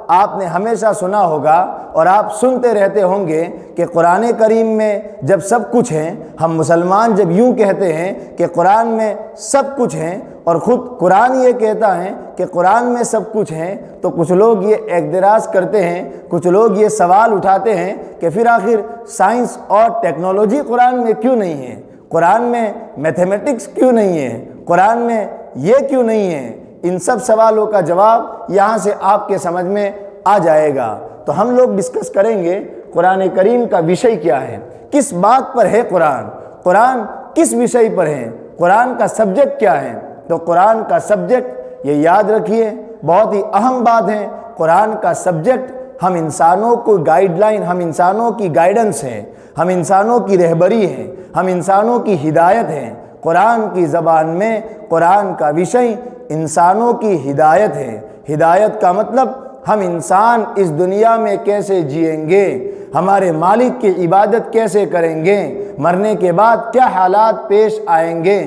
آپ نے ہمیشہ سنا ہوگا اور آپ سنتے رہتے ہوں گے کہ قرآن کریم میں جب سب کچھ ہے، ہم مسلمان جب یوں کہتے ہیں کہ قرآن میں سب کچھ ہے اور خود قرآن یہ کہتا ہے کہ قرآن میں سب کچھ ہے، تو کچھ لوگ یہ اعتراض کرتے ہیں، کچھ لوگ یہ سوال اٹھاتے ہیں کہ پھر آخر سائنس اور ٹیکنالوجی قرآن میں کیوں نہیں ہے؟ قرآن میں میتھمیٹکس کیوں نہیں ہے؟ قرآن میں یہ کیوں نہیں ہے؟ ان سب سوالوں کا جواب یہاں سے آپ کے سمجھ میں آ جائے گا۔ تو ہم لوگ ڈسکس کریں گے قرآن کریم کا وشے کیا ہے، کس بات پر ہے قرآن، قرآن کس وشے پر ہے، قرآن کا سبجیکٹ کیا ہے۔ تو قرآن کا سبجیکٹ یہ یاد رکھیے، بہت ہی اہم بات ہے، قرآن کا سبجیکٹ ہم انسانوں کو گائیڈ لائن، ہم انسانوں کی گائیڈنس ہے، ہم انسانوں کی رہبری ہے، ہم انسانوں کی ہدایت ہے۔ قرآن کی زبان میں قرآن کا وشے انسانوں کی ہدایت ہے۔ ہدایت کا مطلب ہم انسان اس دنیا میں کیسے جئیں گے، ہمارے مالک کی عبادت کیسے کریں گے، مرنے کے بعد کیا حالات پیش آئیں گے،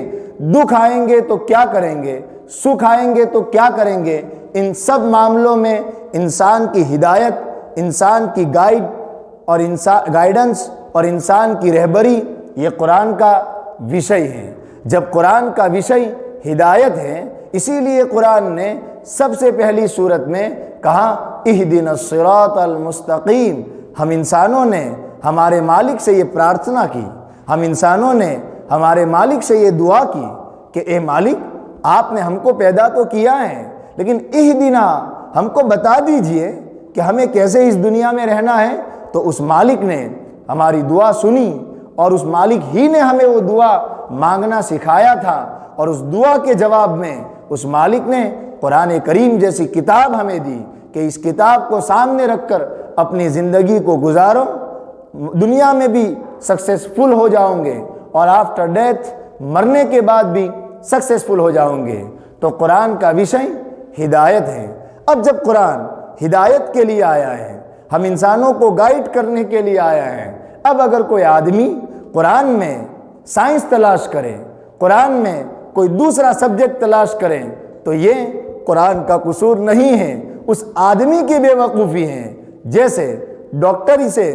دکھ آئیں گے تو کیا کریں گے، سکھ آئیں گے تو کیا کریں گے۔ ان سب معاملوں میں انسان کی ہدایت، انسان کی گائیڈنس اور انسان کی رہبری یہ قرآن کا وشے ہے۔ جب قرآن کا وشے ہدایت ہے، اسی لیے قرآن نے سب سے پہلی صورت میں کہا اہدنا الصراط المستقیم۔ ہم انسانوں نے ہمارے مالک سے یہ پرارتھنا کی، ہم انسانوں نے ہمارے مالک سے یہ دعا کی کہ اے مالک، آپ نے ہم کو پیدا تو کیا ہے، لیکن اہدنا، ہم کو بتا دیجئے کہ ہمیں کیسے اس دنیا میں رہنا ہے۔ تو اس مالک نے ہماری دعا سنی اور اس مالک ہی نے ہمیں وہ دعا مانگنا سکھایا تھا، اور اس دعا کے جواب میں اس مالک نے قرآن کریم جیسی کتاب ہمیں دی کہ اس کتاب کو سامنے رکھ کر اپنی زندگی کو گزارو، دنیا میں بھی سکسیسفل ہو جاؤں گے اور آفٹر ڈیتھ، مرنے کے بعد بھی سکسیسفل ہو جاؤں گے۔ تو قرآن کا وشے ہدایت ہے۔ اب جب قرآن ہدایت کے لیے آیا ہے، ہم انسانوں کو گائیڈ کرنے کے لیے آیا ہے، اب اگر کوئی آدمی قرآن میں سائنس تلاش کرے، قرآن میں کوئی دوسرا سبجیکٹ تلاش کریں، تو یہ قرآن کا قصور نہیں ہے، اس آدمی کی بے وقوفی ہے۔ جیسے ڈاکٹری سے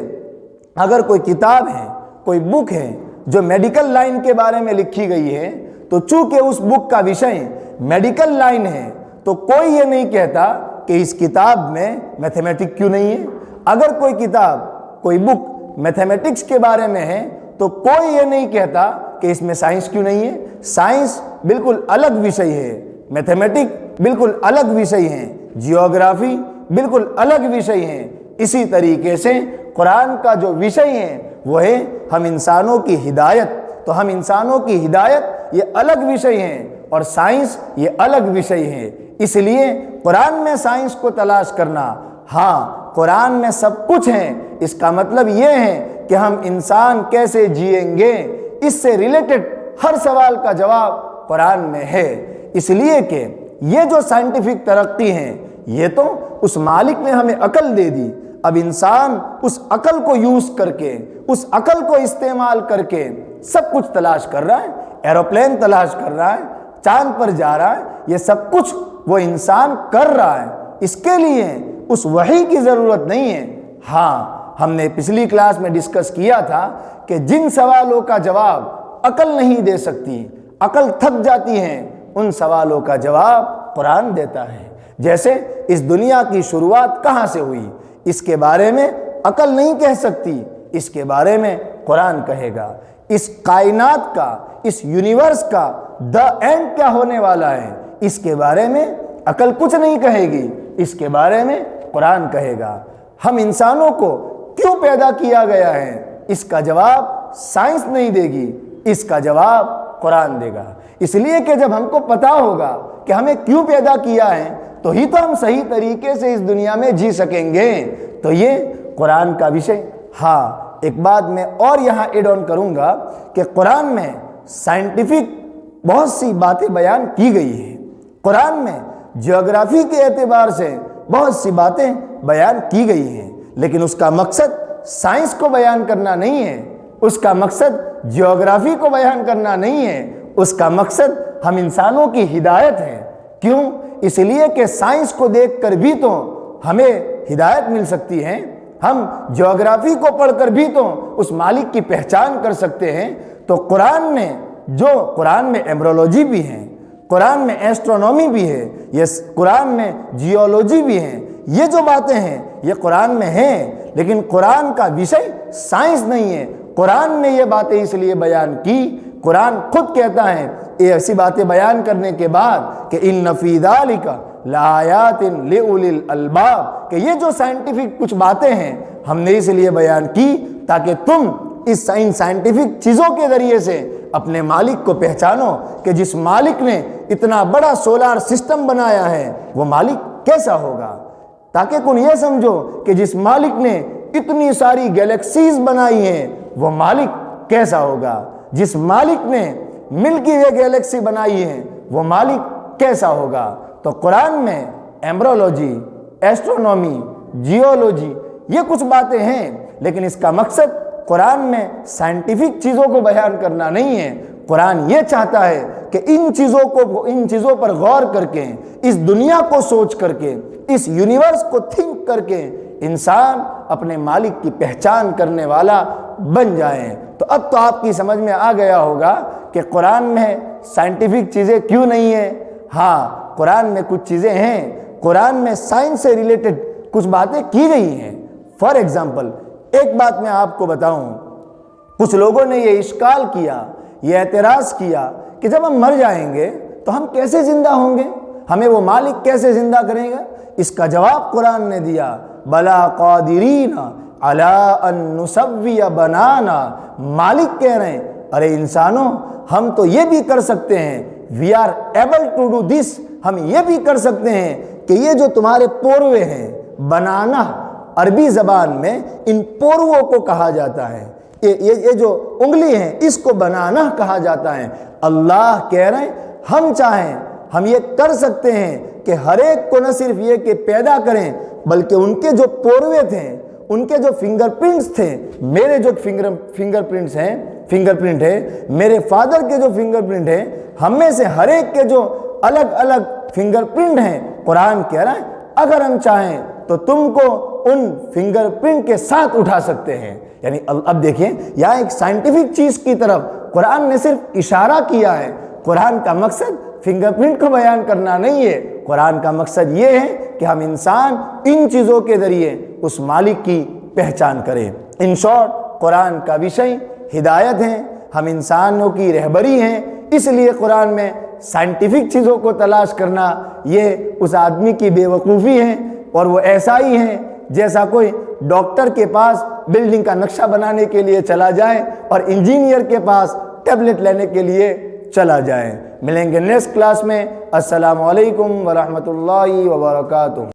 اگر کوئی کتاب ہے، کوئی بک ہے جو میڈیکل لائن کے بارے میں لکھی گئی ہے، تو چونکہ اس بک کا وشے میڈیکل لائن ہے، تو کوئی یہ نہیں کہتا کہ اس کتاب میں میتھمیٹکس کیوں نہیں ہے۔ اگر کوئی کتاب، کوئی بک میتھمیٹکس کے بارے میں ہے، تو کوئی یہ نہیں کہتا کہ اس میں سائنس کیوں نہیں ہے۔ سائنس بالکل الگ وشے ہے، میتھمیٹکس بالکل الگ وشے ہے، جیوگرافی بالکل الگ وشے ہے۔ اسی طریقے سے قرآن کا جو وشے ہے وہ ہے ہم انسانوں کی ہدایت۔ تو ہم انسانوں کی ہدایت یہ الگ وشے ہے اور سائنس یہ الگ وشے ہے۔ اس لیے قرآن میں سائنس کو تلاش کرنا، ہاں قرآن میں سب کچھ ہے، اس کا مطلب یہ ہے کہ ہم انسان کیسے جئیں گے، اس سے ریلیٹڈ ہر سوال کا جواب قرآن میں ہے۔ اس لیے کہ یہ جو سائنٹیفک ترقی ہے، یہ تو اس مالک نے ہمیں عقل دے دی، اب انسان اس عقل کو یوز کر کے، اس عقل کو استعمال کر کے سب کچھ تلاش کر رہا ہے، ایروپلین تلاش کر رہا ہے، چاند پر جا رہا ہے، یہ سب کچھ وہ انسان کر رہا ہے۔ اس کے لیے اس وحی کی ضرورت نہیں ہے۔ ہاں ہم نے پچھلی کلاس میں ڈسکس کیا تھا کہ جن سوالوں کا جواب عقل نہیں دے سکتی، عقل تھک جاتی ہے، ان سوالوں کا جواب قرآن دیتا ہے۔ جیسے اس دنیا کی شروعات کہاں سے ہوئی، اس کے بارے میں عقل نہیں کہہ سکتی، اس کے بارے میں قرآن کہے گا۔ اس کائنات کا، اس یونیورس کا دا اینڈ کیا ہونے والا ہے، اس کے بارے میں عقل کچھ نہیں کہے گی، اس کے بارے میں قرآن کہے گا۔ ہم انسانوں کو کیوں پیدا کیا گیا ہے، اس کا جواب سائنس نہیں دے گی، اس کا جواب قرآن دے گا۔ اس لیے کہ جب ہم کو پتہ ہوگا کہ ہمیں کیوں پیدا کیا ہے، تو ہی تو ہم صحیح طریقے سے اس دنیا میں جی سکیں گے۔ تو یہ قرآن کا وشے۔ ہاں ایک بات میں اور یہاں ایڈ آن کروں گا کہ قرآن میں سائنٹیفک بہت سی باتیں بیان کی گئی ہیں، قرآن میں جیوگرافی کے اعتبار سے بہت سی باتیں بیان کی گئی ہیں، لیکن اس کا مقصد سائنس کو بیان کرنا نہیں ہے، اس کا مقصد جیوگرافی کو بیان کرنا نہیں ہے، اس کا مقصد ہم انسانوں کی ہدایت ہے۔ کیوں؟ اس لیے کہ سائنس کو دیکھ کر بھی تو ہمیں ہدایت مل سکتی ہے، ہم جغرافی کو پڑھ کر بھی تو اس مالک کی پہچان کر سکتے ہیں۔ تو قرآن میں ایمبرولوجی بھی ہے، قرآن میں ایسٹرونومی بھی ہے، یہ قرآن میں جیولوجی بھی ہے، یہ جو باتیں ہیں یہ قرآن میں ہیں، لیکن قرآن کا وشے سائنس نہیں ہے۔ قرآن نے یہ باتیں اس لیے بیان کی، قرآن خود کہتا ہے یہ ایسی باتیں بیان کرنے کے بعد کہ ان فی ذالک لآیات لأولی الالباب، کہ یہ جو سائنٹیفک کچھ باتیں ہیں ہم نے اس لیے بیان کی تاکہ تم ان سائنٹیفک چیزوں کے ذریعے سے اپنے مالک کو پہچانو کہ جس مالک نے اتنا بڑا سولار سسٹم بنایا ہے وہ مالک کیسا ہوگا، تاکہ تم یہ سمجھو کہ جس مالک نے اتنی ساری گیلیکسیز بنائی ہیں وہ مالک کیسا ہوگا، جس مالک نے ملکی وے گیلیکسی بنائی ہے وہ مالک کیسا ہوگا۔ تو قرآن میں ایمبرولوجی، ایسٹرونومی، جیولوجی یہ کچھ باتیں ہیں، لیکن اس کا مقصد قرآن میں سائنٹیفک چیزوں کو بیان کرنا نہیں ہے۔ قرآن یہ چاہتا ہے کہ ان چیزوں پر غور کر کے، اس دنیا کو سوچ کر کے، اس یونیورس کو تھنک کر کے انسان اپنے مالک کی پہچان کرنے والا بن جائیں۔ تو اب تو آپ کی سمجھ میں آ گیا ہوگا کہ قرآن میں سائنٹیفک چیزیں کیوں نہیں ہیں۔ ہاں، قرآن میں کچھ چیزیں ہیں، قرآن میں سائنس سے ریلیٹڈ کچھ باتیں کی گئی ہیں۔ فار ایگزامپل ایک بات میں آپ کو بتاؤں، کچھ لوگوں نے یہ اشکال کیا، یہ اعتراض کیا کہ جب ہم مر جائیں گے تو ہم کیسے زندہ ہوں گے، ہمیں وہ مالک کیسے زندہ کرے گا؟ اس کا جواب قرآن نے دیا، بلا قادرین علی ان نسوی بنانا۔ مالک کہہ رہے ہیں ارے انسانوں ہم تو یہ بھی کر سکتے ہیں، we are able to do this, ہم یہ بھی کر سکتے ہیں کہ یہ جو تمہارے پوروے ہیں، بنانا عربی زبان میں ان پورووں کو کہا جاتا ہے، یہ جو انگلی ہے اس کو بنانا کہا جاتا ہے۔ اللہ کہہ رہے ہیں ہم چاہیں ہم یہ کر سکتے ہیں کہ ہر ایک کو نہ صرف یہ کہ پیدا کریں، بلکہ ان کے جو پوروے تھے، ان کے جو فنگر پرنٹس تھے، میرے جو فنگر پرنٹ ہے، میرے فادر کے جو فنگر پرنٹ ہے، ہم میں سے ہر ایک کے جو الگ الگ فنگر پرنٹ ہیں، قرآن کہہ رہا ہے اگر ہم چاہیں تو تم کو ان فنگر پرنٹ کے ساتھ اٹھا سکتے ہیں۔ یعنی اب دیکھیں یہاں ایک سائنٹیفک چیز کی طرف قرآن نے صرف اشارہ کیا ہے۔ قرآن کا مقصد فنگر پرنٹ کو بیان کرنا نہیں ہے، قرآن کا مقصد یہ ہے کہ ہم انسان ان چیزوں کے ذریعے اس مالک کی پہچان کریں۔ ان شارٹ قرآن کا وشے ہدایت ہے، ہم انسانوں کی رہبری ہیں، اس لیے قرآن میں سائنٹیفک چیزوں کو تلاش کرنا یہ اس آدمی کی بے وقوفی ہے، اور وہ ایسا ہی ہے جیسا کوئی ڈاکٹر کے پاس بلڈنگ کا نقشہ بنانے کے لیے چلا جائے اور انجینئر کے پاس ٹیبلٹ لینے کے لیے چلا جائے۔ ملیں گے نیکسٹ کلاس میں۔ السلام علیکم ورحمۃ اللہ وبرکاتہ۔